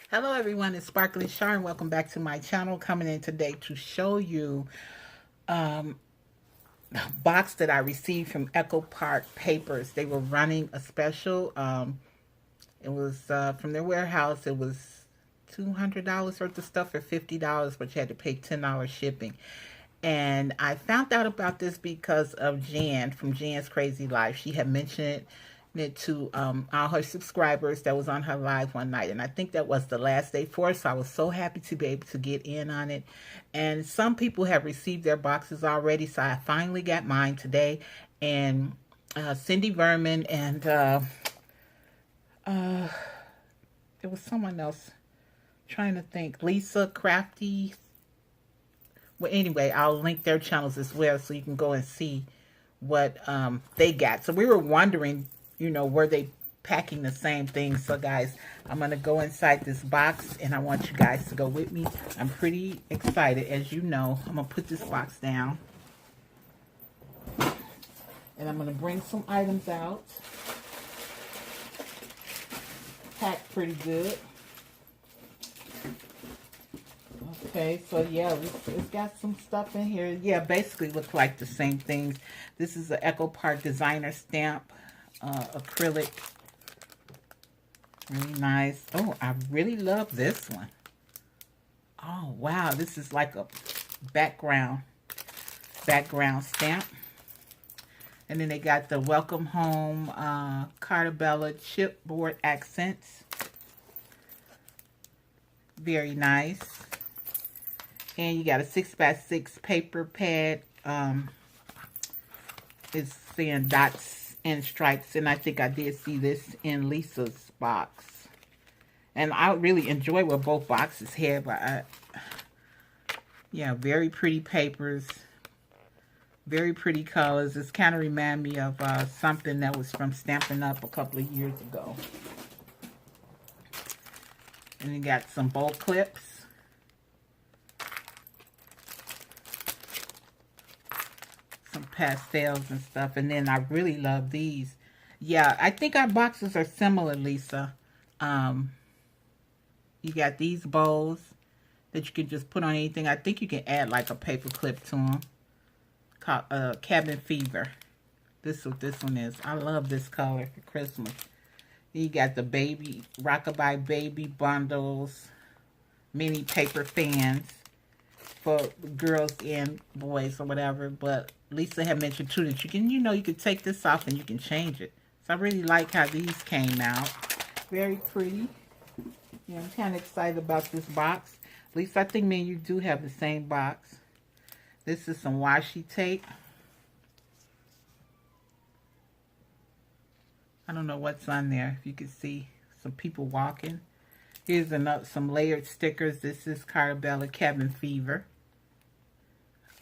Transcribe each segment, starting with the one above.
Hello everyone, it's Sparkly Shar and welcome back to my channel. Coming in today to show you um, a box that I received from Echo Park Papers. They were running a special. It was from their warehouse. It was $200 worth of stuff for $50, but you had to pay $10 shipping. And I found out about this because of Jan from Jan's Crazy Life. She had mentioned it to all her subscribers that was on her live one night. And I think that was the last day for it. So I was so happy to be able to get in on it. And some people have received their boxes already. So I finally got mine today. And Cindy Vernon and there was someone else trying to think. Lisa Crafty. Well, anyway, I'll link their channels as well so you can go and see what they got. So we were wondering, were they packing the same thing? So guys, I'm going to go inside this box and I want you guys to go with me. I'm pretty excited. As you know, I'm going to put this box down. And I'm going to bring some items out. Packed pretty good. Okay, so yeah, it's got some stuff in here. Yeah, basically look like the same things. This is an Echo Park designer stamp, acrylic. Really nice. Oh, I really love this one. Oh, wow, this is like a background stamp. And then they got the Welcome Home Cartabella chipboard accents. Very nice. And you got a 6x6 paper pad. It's saying dots and stripes. And I think I did see this in Lisa's box. And I really enjoy what both boxes have. But yeah, very pretty papers. Very pretty colors. This kind of remind me of something that was from Stampin' Up! A couple of years ago. And you got some bow clips. Some pastels and stuff. And then I really love these. Yeah, I think our boxes are similar, Lisa. You got these bows that you can just put on anything. I think you can add like a paper clip to them. Called Cabin Fever. This is what this one is. I love this color for Christmas. You got the baby, Rockabye baby bundles, mini paper fans for girls and boys or whatever. But Lisa had mentioned too that you can, you can take this off and you can change it. So I really like how these came out. Very pretty. Yeah, I'm kind of excited about this box. Lisa, I think me and you do have the same box. This is some washi tape. I don't know what's on there. If you can see some people walking. Here's some layered stickers. This is Cartabella Cabin Fever.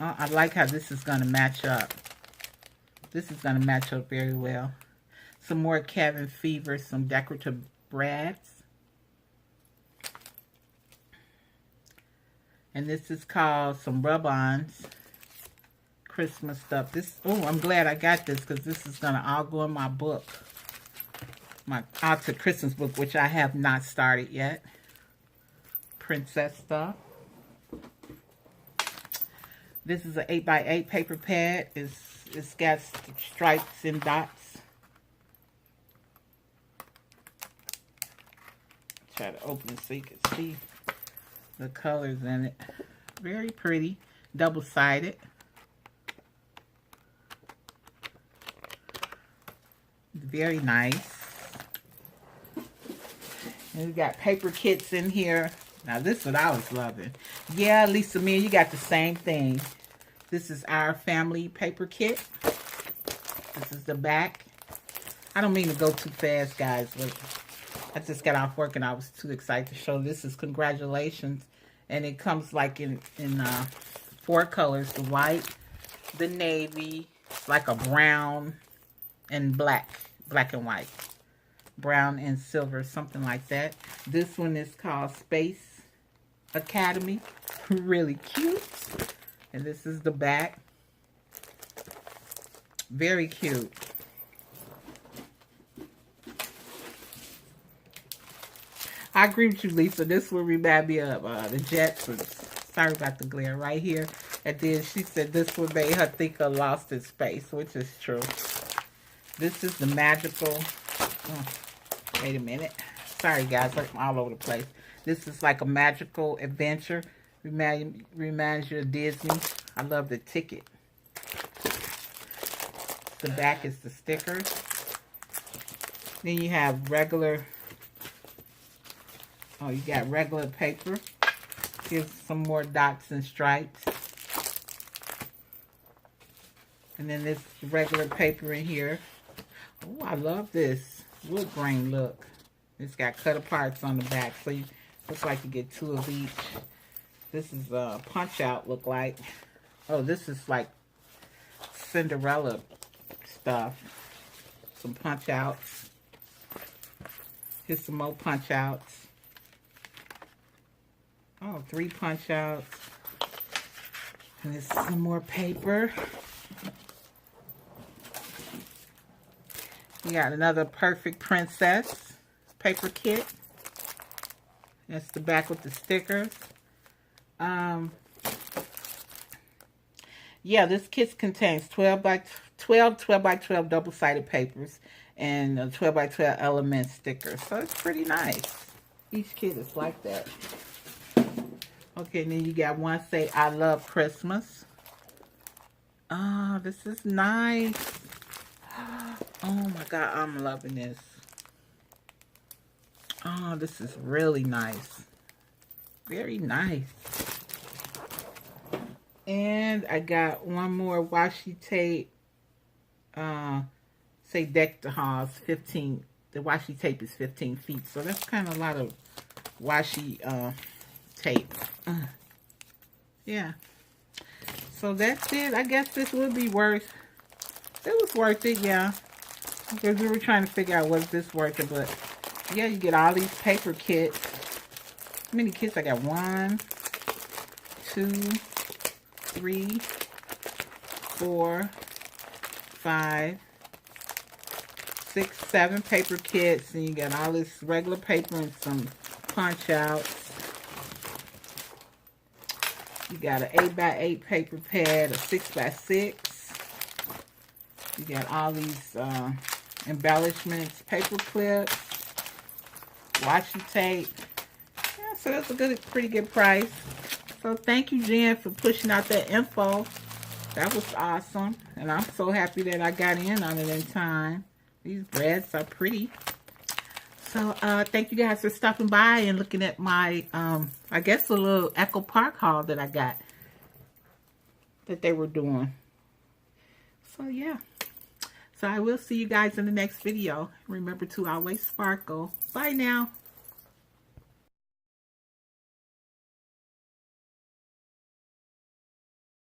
I like how this is going to match up. This is going to match up very well. Some more Cabin Fever, some decorative brads. And this is called some rub-ons. Christmas stuff. I'm glad I got this because this is going to all go in my book. My Alta Christmas book, which I have not started yet. Princess stuff. This is an 8x8 paper pad. It's got stripes and dots. Try to open it so you can see the colors in it. Very pretty. Double-sided. Very nice. And we got paper kits in here. Now, this is what I was loving. Yeah, Lisa, me, you got the same thing. This is our family paper kit. This is the back. I don't mean to go too fast, guys, but I just got off work and I was too excited to show. This is congratulations. And it comes like in 4 colors. The white, the navy, like a brown, and black. Black and white. Brown and silver, something like that. This one is called Space Academy. Really cute. And this is the back. Very cute. I agree with you, Lisa. This will remind me of the Jetsons. Sorry about the glare right here. And then she said this would make her think of Lost in Space, which is true. This is the magical... Oh, wait a minute. Sorry, guys. I'm all over the place. This is like a magical adventure. Reminds you of Disney. I love the ticket. The back is the stickers. Then you have regular... Oh, you got regular paper. Here's some more dots and stripes. And then this regular paper in here. Oh, I love this wood grain look. It's got cut aparts on the back, so you looks like you get 2 of each. This is a punch out look like. Oh, this is like Cinderella stuff. Some punch outs. Here's some more punch outs. Oh, 3 punch outs. And there's some more paper. We got another Perfect Princess paper kit. That's the back with the stickers. Yeah, this kit contains 12 by 12 double-sided papers and 12 by 12 element stickers. So it's pretty nice. Each kit is like that. Okay, and then you got one say, I love Christmas. Oh, this is nice. Oh my God, I'm loving this. Oh, this is really nice. Very nice. And I got one more washi tape. Say deck the halls 15. The washi tape is 15 feet. So that's kind of a lot of washi tape. Yeah. So that's it. I guess this would be worth. It was worth it, yeah. Because we were trying to figure out was this worth it, but yeah, you get all these paper kits. How many kits I got? 1, 2, 3, 4, 5, 6, 7 paper kits, and you got all this regular paper and some punch outs. You got an 8x8 paper pad, a 6x6. You got all these embellishments, paper clips, washi tape. Yeah, so that's a pretty good price. So thank you, Jen, for pushing out that info. That was awesome. And I'm so happy that I got in on it in time. These breads are pretty. So thank you guys for stopping by and looking at my, I guess a little Echo Park haul that I got. That they were doing. So yeah. So I will see you guys in the next video. Remember to always sparkle. Bye now.